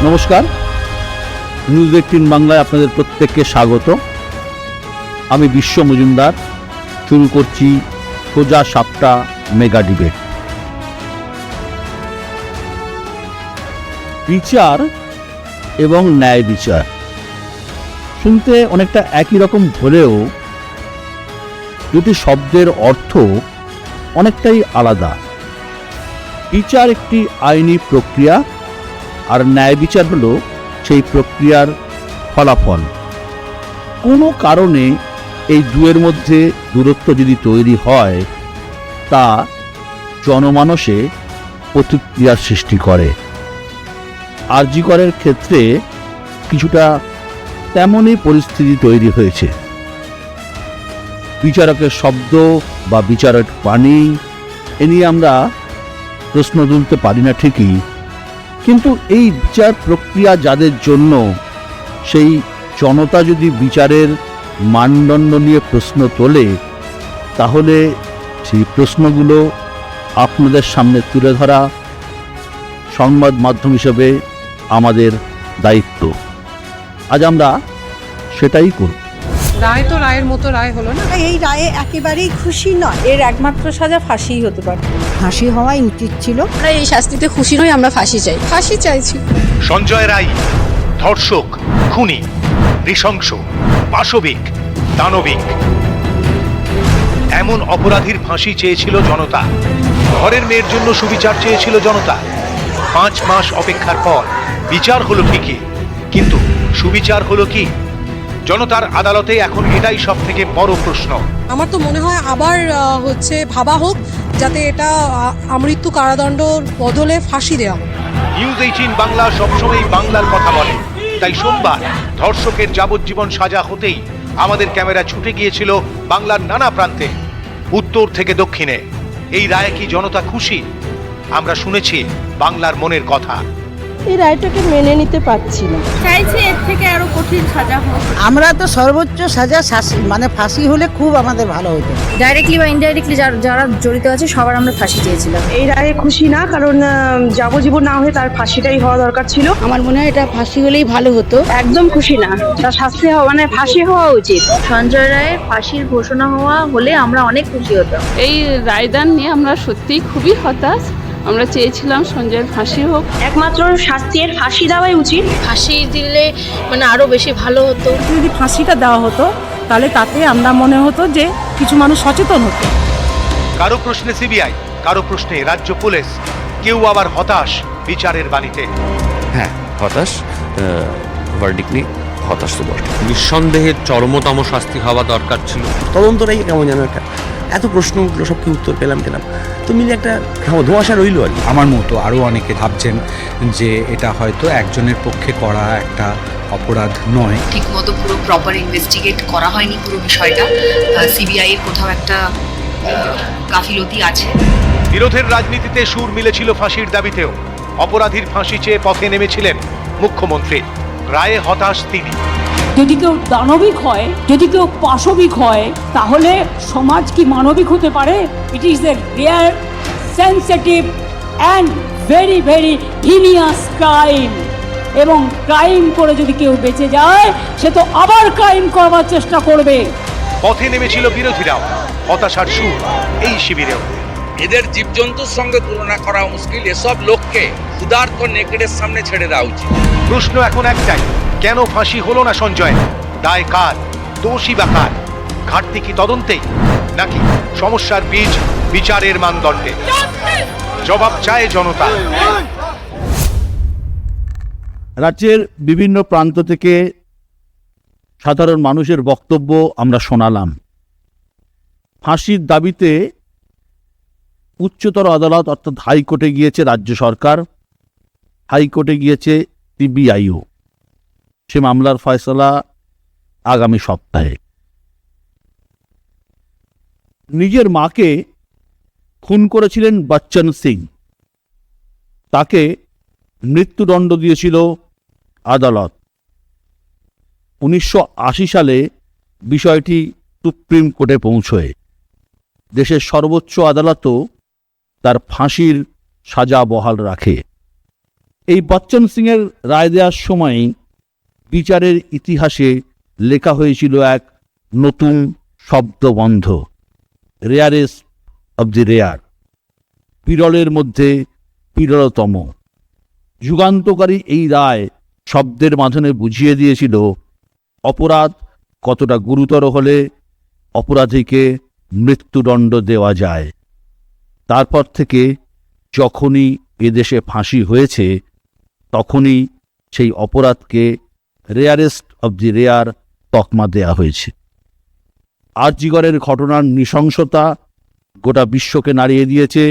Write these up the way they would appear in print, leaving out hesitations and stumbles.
নমস্কার, নিউজ 18 বাংলায় আপনাদের প্রত্যেককে স্বাগত। আমি বিশ্ব মজুমদার। শুরু করছি সোজা সাপটা মেগা ডিবেট। বিচার এবং ন্যায় বিচার শুনতে অনেকটা একই রকম হলেও দুটি শব্দের অর্থ অনেকটাই আলাদা। বিচার একটি আইনি প্রক্রিয়া, আর ন্যায় বিচার হলো সেই প্রক্রিয়ার ফলাফল। কোনো কারণে এই দুয়ের মধ্যে দূরত্ব যদি তৈরি হয়, তা জনমানসে প্রতিক্রিয়ার সৃষ্টি করে। আরজি করের ক্ষেত্রে কিছুটা তেমনই পরিস্থিতি তৈরি হয়েছে। বিচারকের শব্দ বা বিচারক বাণী এ নিয়ে আমরা প্রশ্ন তুলতে পারি না ঠিকই, কিন্তু এই বিচার প্রক্রিয়া যাদের জন্য, সেই জনতা যদি বিচারের মানদণ্ড নিয়ে প্রশ্ন তোলে, তাহলে সেই প্রশ্নগুলো আপনাদের সামনে তুলে ধরা সংবাদ মাধ্যম হিসেবে আমাদের দায়িত্ব। আজ আমরা সেটাই করব। রায় তো রায়ের মতো রায় হলো না। এই রায়ে একেবারেই খুশি নয়। এর একমাত্র সাজা ফাঁসিই হতে পারে। ফাঁসি হওয়াই উচিত ছিল। আমরা এই শাস্তিতে খুশি নই, আমরা ফাঁসি চাই, ফাঁসি চাইছি। সঞ্জয় রায় ধর্ষক, খুনি, নৃশংস, পাশবিক, দানবিক, এমন অপরাধীর ফাঁসি চেয়েছিল জনতা। ঘরের মেয়ের জন্য সুবিচার চেয়েছিল জনতা। 5 মাস অপেক্ষার পর বিচার হলো ঠিকই, কিন্তু সুবিচার হলো কি? জনতার আদালতে এখন এটাই সব থেকে বড় প্রশ্ন। আমার তো মনে হয় আবার ভাবা হোক, যাতে এটা আমৃত্যু কারাদণ্ডর বদলে ফাঁসি দেওয়া হোক। নিউজ 18 বাংলা সবসময় বাংলার কথা বলে, তাই সোমবার ধর্ষকের যাবজ্জীবন সাজা হতেই আমাদের ক্যামেরা ছুটে গিয়েছিল বাংলার নানা প্রান্তে, উত্তর থেকে দক্ষিণে। এই রায়ে কি জনতা খুশি? আমরা শুনেছি বাংলার মনের কথা। এই রায়টাকে মেনে নিতে পারছি না। চাইছি এর থেকে আরো কঠিন সাজা হোক। আমরা তো সর্বোচ্চ সাজা ফাঁসি হলে খুব আমাদের ভালো হতো। ডাইরেক্টলি বা ইনডাইরেক্টলি যারা জড়িত আছে সবার আমরা ফাঁসি চেয়েছিলাম। এই রায়ে খুশি না, কারণ যাবজ্জীবন না হয়ে তার ফাঁসিটাই হওয়া দরকার ছিল। আমার মনে হয় এটা ফাঁসি হলেই ভালো হতো। একদম খুশি না, তার শাস্তি ফাঁসি হওয়া উচিত। সঞ্জয় রায়ের ফাঁসির ঘোষণা হলে আমরা অনেক খুশি হতাম। এই রায়দান নিয়ে আমরা সত্যিই খুবই হতাশ। আমরা চেয়েছিলাম সঞ্জয়ের ফাঁসি হোক। একমাত্র শাস্তির ফাঁসি দেওয়াই উচিত। ফাঁসি দিলে আরো বেশি ভালো হতো। যদি ফাঁসিটা দেওয়া হতো, তাহলে তাতে আমরা মনে হতো যে কিছু মানুষ সচেতন হতো। কারো প্রশ্নে সিবিআই, কারো প্রশ্নে রাজ্য পুলিশ, কেউ আবার হতাশ বিচারের বাণীতে। হ্যাঁ, হতাশ। ভার্ডিক্ট নিয়ে হতাশ তো বটে। নিঃসন্দেহে চরমতম শাস্তি হওয়া দরকার ছিল। তদন্তটাই কেমন যেন একটা, এত প্রশ্ন উঠলো, সব কি উত্তর পেলাম তো মিলে একটা ধোঁয়াশা রইল আর কি। আমার মতো আরও অনেকে ভাবছেন যে এটা হয়তো একজনের পক্ষে করা একটা অপরাধ নয়। ঠিক মতো পুরো প্রপার ইনভেস্টিগেট করা হয়নি পুরো বিষয়টা। সিবিআই এর কোথাও একটা গাফিলতি আছে। বিরোধের রাজনীতিতে সুর মিলেছিল ফাঁসির দাবিতেও। অপরাধীর ফাঁসি চেয়ে পথে নেমেছিলেন মুখ্যমন্ত্রী। রায়ে হতাশ তিনি। যদি কেউ দানবিক হয়, যদি কেউ পাশবিক হয়, তাহলে সমাজ কি মানবিক হতে পারে? It is a rare, sensitive and very very heinous crime. এবং ক্রাইম করে যদি কেউ বেঁচে যায়, সে তো আবার ক্রাইম করবার চেষ্টা করবে। পথে নেমেছিল বিরোধীরাও। হতাশার সুর এই শিবিরেও। এদের জীবজন্তুর সঙ্গে তুলনা করা মুশকিল। এসব লোককে ক্ষুধার্ত নেকড়ের সামনে ছেড়ে দেওয়া উচিত। প্রশ্ন এখন একটাই, কেন ফাঁসি হলো না সঞ্জয়? দায় কার? দোষী বা কার? ঘাটতি কি তদন্তেই, নাকি সমস্যার বীজ বিচারের মানদণ্ডে? জবাব চায় জনতা। রাজ্যের বিভিন্ন প্রান্ত থেকে সাধারণ মানুষের বক্তব্য আমরা শোনালাম। ফাঁসির দাবিতে উচ্চতর আদালত অর্থাৎ হাইকোর্টে গিয়েছে রাজ্য সরকার, হাইকোর্টে গিয়েছে সিবিআইও। সে মামলার ফয়সালা আগামী সপ্তাহে। নিজের মাকে খুন করেছিলেন বচ্চন সিং, তাকে মৃত্যুদণ্ড দিয়েছিল আদালত। 1980 সালে বিষয়টি সুপ্রিম কোর্টে পৌঁছয়। দেশের সর্বোচ্চ আদালতও তার ফাঁসির সাজা বহাল রাখে। এই বচ্চন সিংয়ের রায় দেওয়ার সময় বিচারের ইতিহাসে লেখা হয়েছিল এক নতুন শব্দবন্ধ, রেয়ারেস্ট অব দি রেয়ার, বিরলের মধ্যে বিরলতম। যুগান্তকারী এই রায় শব্দের মাধ্যমে বুঝিয়ে দিয়েছিল অপরাধ কতটা গুরুতর হলে অপরাধীকে মৃত্যুদণ্ড দেওয়া যায়। তারপর থেকে যখনই এদেশে ফাঁসি হয়েছে তখনই সেই অপরাধকে রেয়ারেস্ট অব দি রেয়ার তকমা দেয়া হয়েছে। আরজিগরের ঘটনার নৃশংসতা গোটা বিশ্বকে নাড়িয়ে দিয়েছে,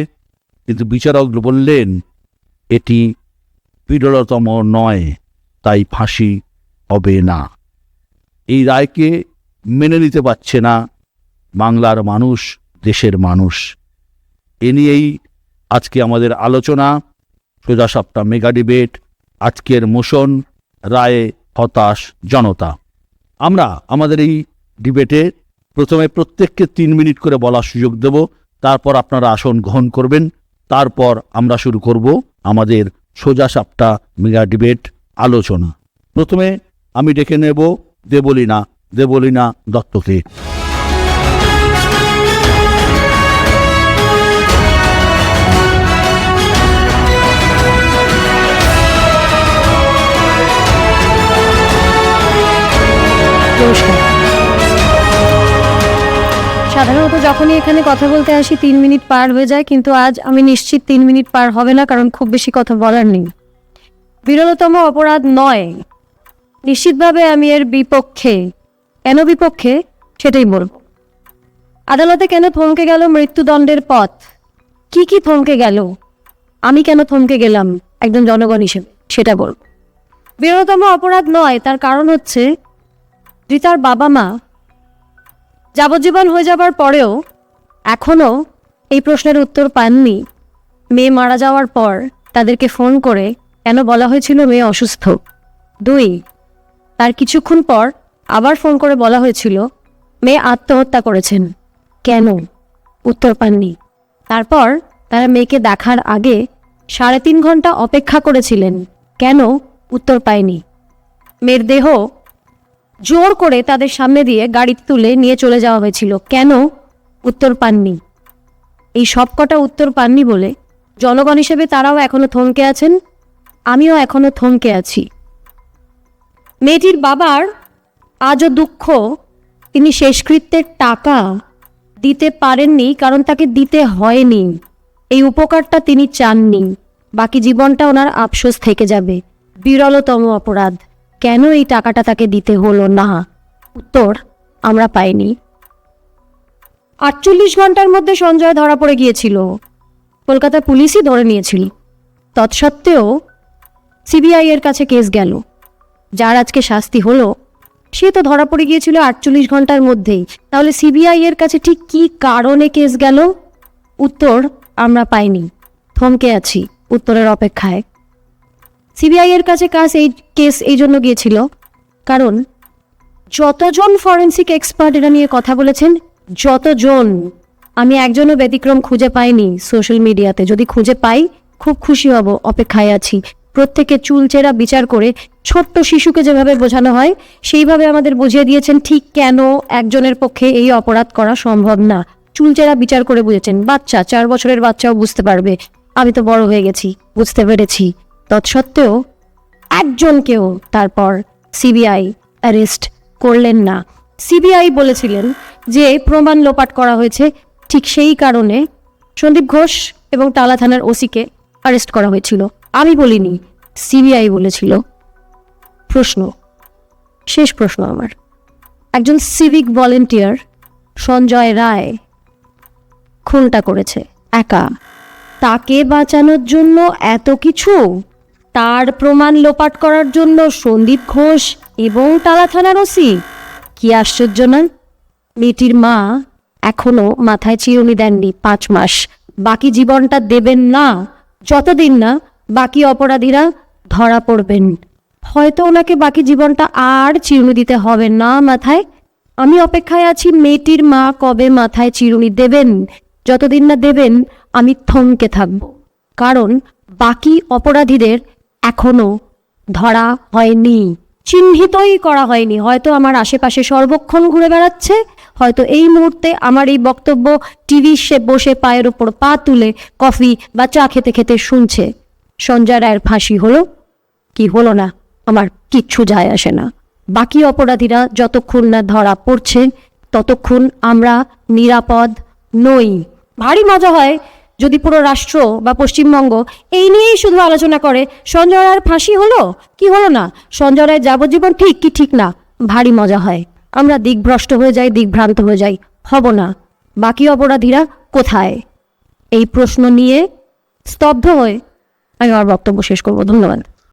কিন্তু বিচারক বললেন এটি বিরলতম নয়, তাই ফাঁসি হবে না। এই রায়কে মেনে নিতে পারছে না বাংলার মানুষ, দেশের মানুষ। এ নিয়েই আজকে আমাদের আলোচনা, সোজা সাপটা মেগা ডিবেট, আজকের মোশন, রায়ে হতাশ জনতা। আমরা আমাদের এই ডিবেটে প্রথমে প্রত্যেককে 3 মিনিট করে বলার সুযোগ দেব, তারপর আপনারা আসন গ্রহণ করবেন, তারপর আমরা শুরু করব আমাদের সোজা সাপটা মেগা ডিবেট আলোচনা। প্রথমে আমি ডেকে নেব দেবলীনা দত্তকে। সাধারণত যখনই এখানে কথা বলতে আসি 3 মিনিট পার হয়ে যায়, কিন্তু আজ আমি নিশ্চিত 3 মিনিট পার হবে না, কারণ খুব বেশি কথা বলার নেই। বিরলতম অপরাধ নয়, নিশ্চিতভাবে আমি এর বিপক্ষে। কেন বিপক্ষে সেটাই বলব। আদালতে কেন থমকে গেল মৃত্যুদণ্ডের পথ? কি কি থমকে গেল? আমি কেন থমকে গেলাম একজন জনগণ হিসেবে সেটা বলব। বিরলতম অপরাধ নয়, তার কারণ হচ্ছে রিতার বাবা মা যাবজ্জীবন হয়ে যাবার পরেও এখনও এই প্রশ্নের উত্তর পাননি। মেয়ে মারা যাওয়ার পর তাদেরকে ফোন করে কেন বলা হয়েছিল মেয়ে অসুস্থ? 2, তার কিছুক্ষণ পর আবার ফোন করে বলা হয়েছিল মেয়ে আত্মহত্যা করেছেন। কেন? উত্তর পাননি। তারপর তারা মেয়েকে দেখার আগে 3.5 ঘন্টা অপেক্ষা করেছিলেন। কেন? উত্তর পায়নি। মেয়ের দেহ জোর করে তাদের সামনে দিয়ে গাড়িতে তুলে নিয়ে চলে যাওয়া হয়েছিল। কেন? উত্তর পাননি। এই সবকটা উত্তর পাননি বলে জনগণ হিসেবে তারাও এখনো থমকে আছেন, আমিও এখনো থমকে আছি। মেয়েটির বাবার আজও দুঃখ, তিনি শেষকৃত্যের টাকা দিতে পারেননি, কারণ তাকে দিতে হয়নি। এই উপকারটা তিনি চাননি, বাকি জীবনটা ওনার আফসোস থেকে যাবে। বিরলতম অপরাধ, কেন এই টাকাটা তাকে দিতে হলো না? উত্তর আমরা পাইনি। 48 ঘন্টার মধ্যে সঞ্জয় ধরা পড়ে গিয়েছিল, কলকাতা পুলিশই ধরে নিয়েছিল। তৎসত্ত্বেও সিবিআই এর কাছে কেস গেল। যার আজকে শাস্তি হলো সে তো ধরা পড়ে গিয়েছিল 48 ঘন্টার মধ্যেই। তাহলে সিবিআই এর কাছে ঠিক কী কারণে কেস গেল? উত্তর আমরা পাইনি, থমকে আছি উত্তরের অপেক্ষায়। সিবিআই এর কাছে কেস এই জন্য গিয়েছিল কারণ যতজন ফরেন্সিক এক্সপার্ট এটা নিয়ে কথা বলেছেন, যতজন, আমি একজনও ব্যতিক্রম খুঁজে পাইনি সোশ্যাল মিডিয়াতে। যদি খুঁজে পাই খুব খুশি হব, অপেক্ষায় আছি। প্রত্যেকে চুলচেরা বিচার করে ছোট্ট শিশুকে যেভাবে বোঝানো হয় সেইভাবে আমাদের বুঝিয়ে দিয়েছেন ঠিক কেন একজনের পক্ষে এই অপরাধ করা সম্ভব না। চুলচেরা বিচার করে বুঝেছেন। বাচ্চা, 4 বছরের বাচ্চাও বুঝতে পারবে। আমি তো বড় হয়ে গেছি, বুঝতে পেরেছি। তৎসত্ত্বেও একজনকেও তারপর সিবিআই অ্যারেস্ট করলেন না। সিবিআই বলেছিলেন যে প্রমাণ লোপাট করা হয়েছে, ঠিক সেই কারণে সন্দীপ ঘোষ এবং টালা থানার ওসিকে অ্যারেস্ট করা হয়েছিল। আমি বলিনি, সিবিআই বলেছিল। শেষ প্রশ্ন আমার, একজন সিভিক ভলেন্টিয়ার সঞ্জয় রায় খুনটা করেছে একা, তাকে বাঁচানোর জন্য এত কিছু, তার প্রমাণ লোপাট করার জন্য সন্দীপ ঘোষ এবং টালা থানার ওসি। কি আশ্চর্য না? মেয়েটির মা এখনো মাথায় চিরুনি দেননি 5 মাস। বাকি জীবনটা দেবেন না যতদিন না বাকি অপরাধীরা ধরা পড়বেন। হয়তো ওনাকে বাকি জীবনটা আর চিরুনি দিতে হবে না মাথায়। আমি অপেক্ষায় আছি মেয়েটির মা কবে মাথায় চিরুনি দেবেন। যতদিন না দেবেন আমি থমকে থাকব, কারণ বাকি অপরাধীদের এখনো ধরা হয়নি, চিহ্নিতই করা হয়নি। হয়তো আমার আশেপাশে সর্বক্ষণ ঘুরে বেড়াচ্ছে, হয়তো এই মুহূর্তে আমার এই বক্তব্য টিভি সে বসে পায়ের ওপর পা তুলে কফি বা চা খেতে খেতে শুনছে। সঞ্জয় রায়ের ফাঁসি হলো কি হলো না আমার কিচ্ছু যায় আসে না। বাকি অপরাধীরা যতক্ষণ না ধরা পড়ছে ততক্ষণ আমরা নিরাপদ নই। ভারী মজা হয় যদি পুরো রাষ্ট্র বা পশ্চিমবঙ্গ এই নিয়েই শুধু আলোচনা করে সঞ্জয় রায়ের ফাঁসি হলো কি হলো না, সঞ্জয় রায়ের যাবজ্জীবন ঠিক কি ঠিক না। ভারী মজা হয়, আমরা দিকভ্রষ্ট হয়ে যাই, দিকভ্রান্ত হয়ে যাই। হব না। বাকি অপরাধীরা কোথায়? এই প্রশ্ন নিয়ে স্তব্ধ হয়ে আমি আমার বক্তব্য শেষ করব। ধন্যবাদ।